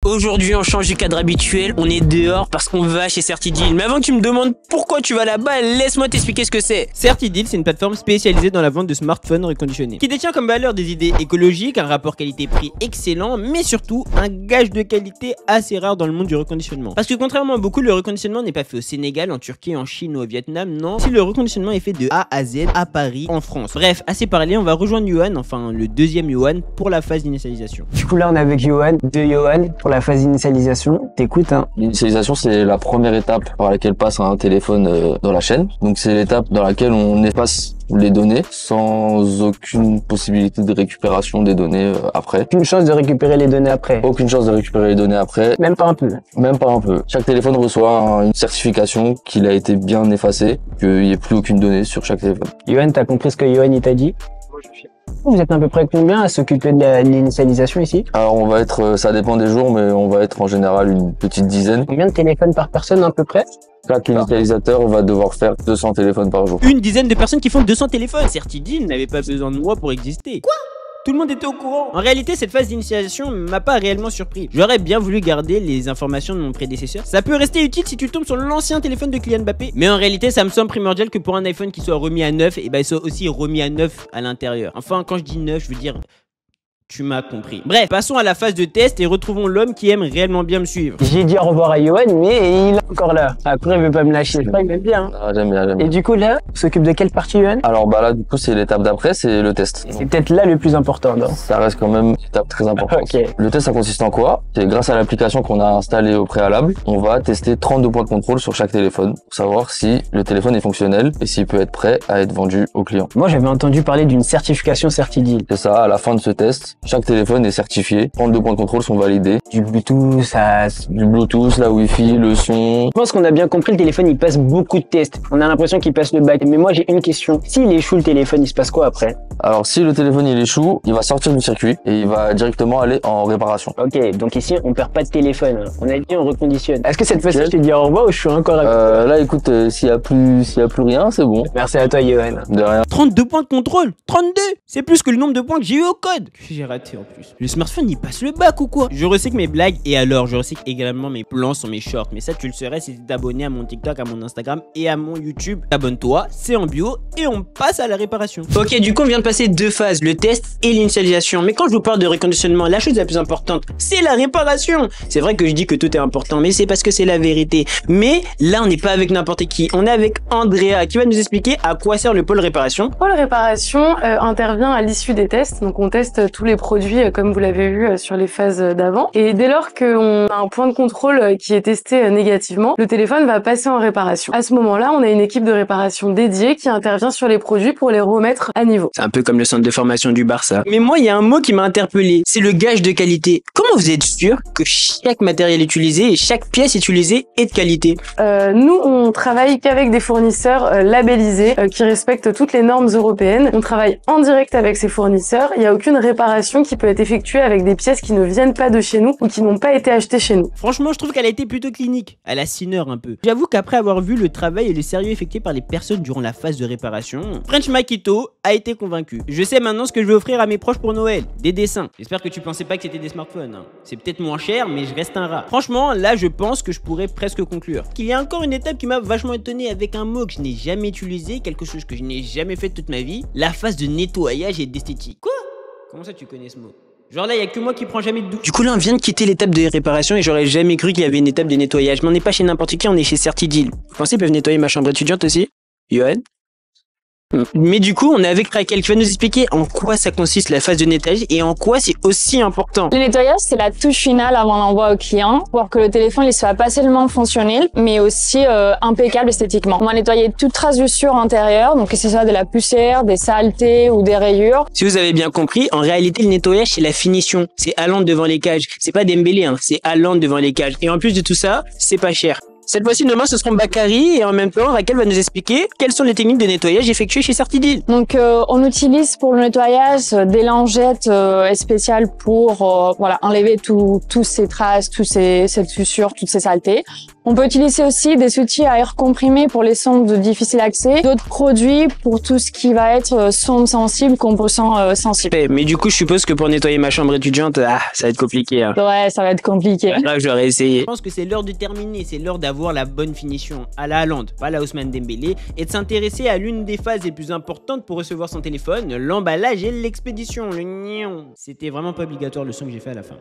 Aujourd'hui, on change du cadre habituel, on est dehors parce qu'on va chez Certideal. Mais avant que tu me demandes pourquoi tu vas là-bas, laisse-moi t'expliquer ce que c'est. Certideal, c'est une plateforme spécialisée dans la vente de smartphones reconditionnés, qui détient comme valeur des idées écologiques, un rapport qualité-prix excellent, mais surtout un gage de qualité assez rare dans le monde du reconditionnement. Parce que contrairement à beaucoup, le reconditionnement n'est pas fait au Sénégal, en Turquie, en Chine ou au Vietnam, non. Si le reconditionnement est fait de A à Z à Paris, en France. Bref, assez parlé, on va rejoindre Johan, enfin le deuxième Johan, pour la phase d'initialisation. Du coup là on est avec Johan, pour la phase d'initialisation. T'écoutes hein. L'initialisation, c'est la première étape par laquelle passe un téléphone dans la chaîne. Donc c'est l'étape dans laquelle on efface les données sans aucune possibilité de récupération des données après. Aucune chance de récupérer les données après. Aucune chance de récupérer les données après. Même pas un peu. Même pas un peu. Chaque téléphone reçoit une certification qu'il a été bien effacé, qu'il n'y ait plus aucune donnée sur chaque téléphone. Johan, t'as compris ce que Johan il t'a dit? Moi je suis. Vous êtes à peu près combien à s'occuper de l'initialisation ici? Alors on va être, ça dépend des jours, mais on va être en général une petite dizaine. Combien de téléphones par personne à peu près? Chaque initialisateur va devoir faire 200 téléphones par jour. Une dizaine de personnes qui font 200 téléphones. Certideal n'avait pas besoin de moi pour exister. Quoi? Tout le monde était au courant. En réalité, cette phase d'initialisation m'a pas réellement surpris. J'aurais bien voulu garder les informations de mon prédécesseur. Ça peut rester utile si tu tombes sur l'ancien téléphone de Kylian Mbappé. Mais en réalité, ça me semble primordial que pour un iPhone qui soit remis à neuf, et ben il soit aussi remis à neuf à l'intérieur. Enfin, quand je dis neuf, je veux dire... Tu m'as compris. Bref, passons à la phase de test et retrouvons l'homme qui aime réellement bien me suivre. J'ai dit au revoir à Johan, mais il est encore là. Après, il veut pas me lâcher. Je crois qu'il m'aime bien. Ah, j'aime bien, j'aime bien. Et du coup, là, on s'occupe de quelle partie, Johan? Alors bah là, du coup, c'est l'étape d'après, c'est le test. C'est peut-être là le plus important, non? Ça reste quand même une étape très importante. Ok. Le test, ça consiste en quoi? C'est grâce à l'application qu'on a installée au préalable, on va tester 32 points de contrôle sur chaque téléphone pour savoir si le téléphone est fonctionnel et s'il peut être prêt à être vendu au client. Moi, j'avais entendu parler d'une certification Certideal. C'est ça, à la fin de ce test, chaque téléphone est certifié, 32 points de contrôle sont validés. Du Bluetooth, Du Bluetooth, la Wi-Fi, le son. Je pense qu'on a bien compris, le téléphone, il passe beaucoup de tests. On a l'impression qu'il passe le bac. Mais moi, j'ai une question. S'il échoue le téléphone, il se passe quoi après? Alors, si le téléphone il échoue, il va sortir du circuit et il va directement aller en réparation. Ok, donc ici, on perd pas de téléphone. On a dit on reconditionne. Est-ce que cette fois-ci, je te dis au revoir ou je suis encore avec toi? Là, écoute, s'il y a plus rien, c'est bon. Merci à toi, Johan. De rien. 32 points de contrôle. 32. C'est plus que le nombre de points que j'ai eu au code. Que j'ai raté en plus. Le smartphone, il passe le bac ou quoi? Je recycle mes blagues et alors je recycle également mes plans sur mes shorts. Mais ça, tu le saurais si tu t'es abonné à mon TikTok, à mon Instagram et à mon YouTube. Abonne-toi, c'est en bio et on passe à la réparation. Ok, du coup, on vient de passer deux phases, le test et l'initialisation. Mais quand je vous parle de reconditionnement, la chose la plus importante, c'est la réparation. C'est vrai que je dis que tout est important, mais c'est parce que c'est la vérité. Mais là, on n'est pas avec n'importe qui. On est avec Andrea qui va nous expliquer à quoi sert le pôle réparation. Le pôle réparation intervient à l'issue des tests. Donc, on teste tous les produits comme vous l'avez vu sur les phases d'avant. Et dès lors qu'on a un point de contrôle qui est testé négativement, le téléphone va passer en réparation. À ce moment-là, on a une équipe de réparation dédiée qui intervient sur les produits pour les remettre à niveau. C'est un peu comme le centre de formation du Barça. Mais moi, il y a un mot qui m'a interpellé. C'est le gage de qualité. Comment vous êtes sûr que chaque matériel utilisé et chaque pièce utilisée est de qualité? Nous, on travaille qu'avec des fournisseurs labellisés qui respectent toutes les normes européennes. On travaille en direct avec ces fournisseurs. Il n'y a aucune réparation qui peut être effectuée avec des pièces qui ne viennent pas de chez nous ou qui n'ont pas été achetées chez nous. Franchement, je trouve qu'elle a été plutôt clinique. Elle a Sineur un peu. J'avoue qu'après avoir vu le travail et le sérieux effectué par les personnes durant la phase de réparation, French Makito a été convaincu. Je sais maintenant ce que je vais offrir à mes proches pour Noël. Des dessins. J'espère que tu pensais pas que c'était des smartphones. Hein. C'est peut-être moins cher, mais je reste un rat. Franchement, là, je pense que je pourrais presque conclure. Qu'il y a encore une étape qui m'a vachement étonné avec un mot que je n'ai jamais utilisé, quelque chose que je n'ai jamais fait toute ma vie, la phase de nettoyage et d'esthétique. Quoi? Comment ça tu connais ce mot? Genre là, il y a que moi qui prends jamais de douche. Du coup là, on vient de quitter l'étape de réparation et j'aurais jamais cru qu'il y avait une étape de nettoyage. Mais on n'est pas chez n'importe qui, on est chez Certideal. Vous pensez qu'ils peuvent nettoyer ma chambre étudiante aussi? Johan? Mais du coup, on est avec Raquel qui va nous expliquer en quoi ça consiste la phase de nettoyage et en quoi c'est aussi important. Le nettoyage, c'est la touche finale avant l'envoi au client pour que le téléphone il soit pas seulement fonctionnel, mais aussi impeccable esthétiquement. On va nettoyer toute trace d'usure antérieure, donc que ce soit de la poussière, des saletés ou des rayures. Si vous avez bien compris, en réalité, le nettoyage, c'est la finition. C'est allant devant les cages. C'est pas Dembélé, hein. C'est allant devant les cages. Et en plus de tout ça, c'est pas cher. Cette fois-ci, demain, ce seront Bakary et en même temps, Raquel va nous expliquer quelles sont les techniques de nettoyage effectuées chez Certideal. Donc, on utilise pour le nettoyage des lingettes spéciales pour voilà enlever tous ces traces, cette usure, toutes ces saletés. On peut utiliser aussi des outils à air comprimé pour les sons de difficile accès, d'autres produits pour tout ce qui va être sonde sensible, composants sensibles. Mais du coup, je suppose que pour nettoyer ma chambre étudiante, ça va être compliqué. Hein. Ouais, ça va être compliqué. Là, j'aurais essayé. Je pense que c'est l'heure de terminer, c'est l'heure d'avoir la bonne finition à la Haaland, pas la Ousmane Dembélé, et de s'intéresser à l'une des phases les plus importantes pour recevoir son téléphone, l'emballage et l'expédition, le nion. C'était vraiment pas obligatoire le son que j'ai fait à la fin.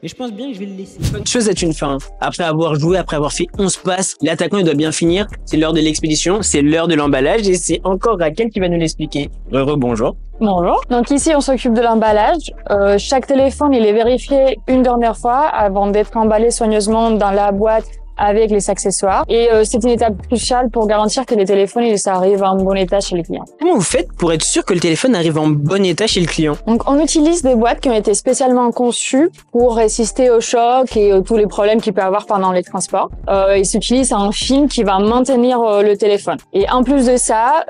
Mais je pense bien que je vais le laisser. Bonne chose est une fin. Après avoir joué, après avoir fait 11 passes, l'attaquant il doit bien finir. C'est l'heure de l'expédition, c'est l'heure de l'emballage et c'est encore Raquel qui va nous l'expliquer. Bonjour. Bonjour. Donc ici, on s'occupe de l'emballage. Chaque téléphone, il est vérifié une dernière fois avant d'être emballé soigneusement dans la boîte avec les accessoires. Et c'est une étape cruciale pour garantir que les téléphones, ils arrivent en bon état chez les clients. Comment vous faites pour être sûr que le téléphone arrive en bon état chez le client? Donc on utilise des boîtes qui ont été spécialement conçues pour résister au choc et tous les problèmes qu'il peut y avoir pendant les transports. Il s'utilise un film qui va maintenir le téléphone. Et en plus de ça,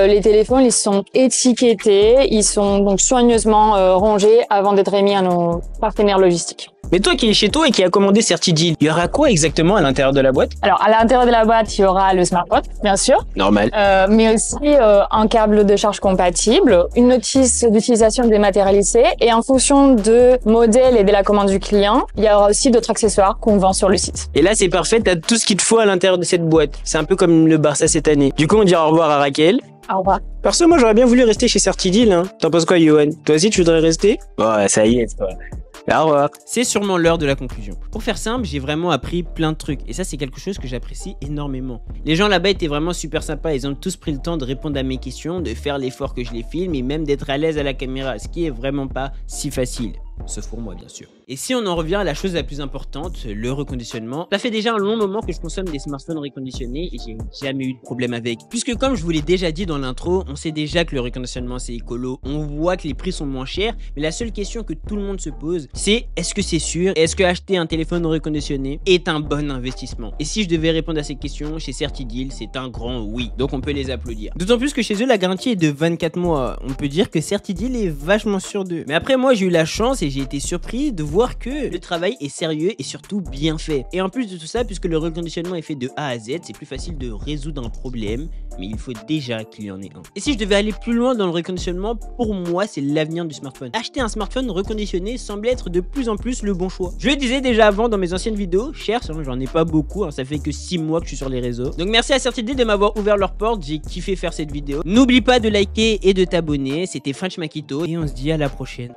les téléphones, ils sont étiquetés, ils sont donc soigneusement rangés avant d'être émis à nos partenaires logistiques. Mais toi qui es chez toi et qui a commandé Certideal, il y aura quoi exactement à l'intérieur de la boîte? Alors à l'intérieur de la boîte, il y aura le smartphone, bien sûr. Normal. Mais aussi un câble de charge compatible, une notice d'utilisation dématérialisée et en fonction de modèle et de la commande du client, il y aura aussi d'autres accessoires qu'on vend sur le site. Et là c'est parfait, t'as tout ce qu'il te faut à l'intérieur de cette boîte. C'est un peu comme le Barça cette année. Du coup on dit au revoir à Raquel. Au revoir. Perso moi j'aurais bien voulu rester chez Certideal, hein. T'en penses quoi Johan? Toi aussi tu voudrais rester? Ouais ça y est toi. Au revoir. C'est sûrement l'heure de la conclusion. Pour faire simple, j'ai vraiment appris plein de trucs. Et ça, c'est quelque chose que j'apprécie énormément. Les gens là-bas étaient vraiment super sympas. Ils ont tous pris le temps de répondre à mes questions, de faire l'effort que je les filme et même d'être à l'aise à la caméra. Ce qui est vraiment pas si facile. Sauf pour moi, bien sûr. Et si on en revient à la chose la plus importante, le reconditionnement, ça fait déjà un long moment que je consomme des smartphones reconditionnés et j'ai jamais eu de problème avec. Puisque comme je vous l'ai déjà dit dans l'intro, on sait déjà que le reconditionnement c'est écolo, on voit que les prix sont moins chers, mais la seule question que tout le monde se pose, c'est est-ce que c'est sûr? Est-ce que acheter un téléphone reconditionné est un bon investissement? Et si je devais répondre à ces questions, chez Certideal, c'est un grand oui. Donc on peut les applaudir. D'autant plus que chez eux, la garantie est de 24 mois. On peut dire que Certideal est vachement sûr d'eux. Mais après moi, j'ai eu la chance et j'ai été surpris de voir que le travail est sérieux et surtout bien fait. Et en plus de tout ça, puisque le reconditionnement est fait de A à Z, c'est plus facile de résoudre un problème, mais il faut déjà qu'il y en ait un. Et si je devais aller plus loin dans le reconditionnement, pour moi, c'est l'avenir du smartphone. Acheter un smartphone reconditionné semble être de plus en plus le bon choix. Je le disais déjà avant dans mes anciennes vidéos, cher, j'en ai pas beaucoup, hein, ça fait que 6 mois que je suis sur les réseaux. Donc merci à Certideal de m'avoir ouvert leurs portes, j'ai kiffé faire cette vidéo. N'oublie pas de liker et de t'abonner, c'était French Makito et on se dit à la prochaine.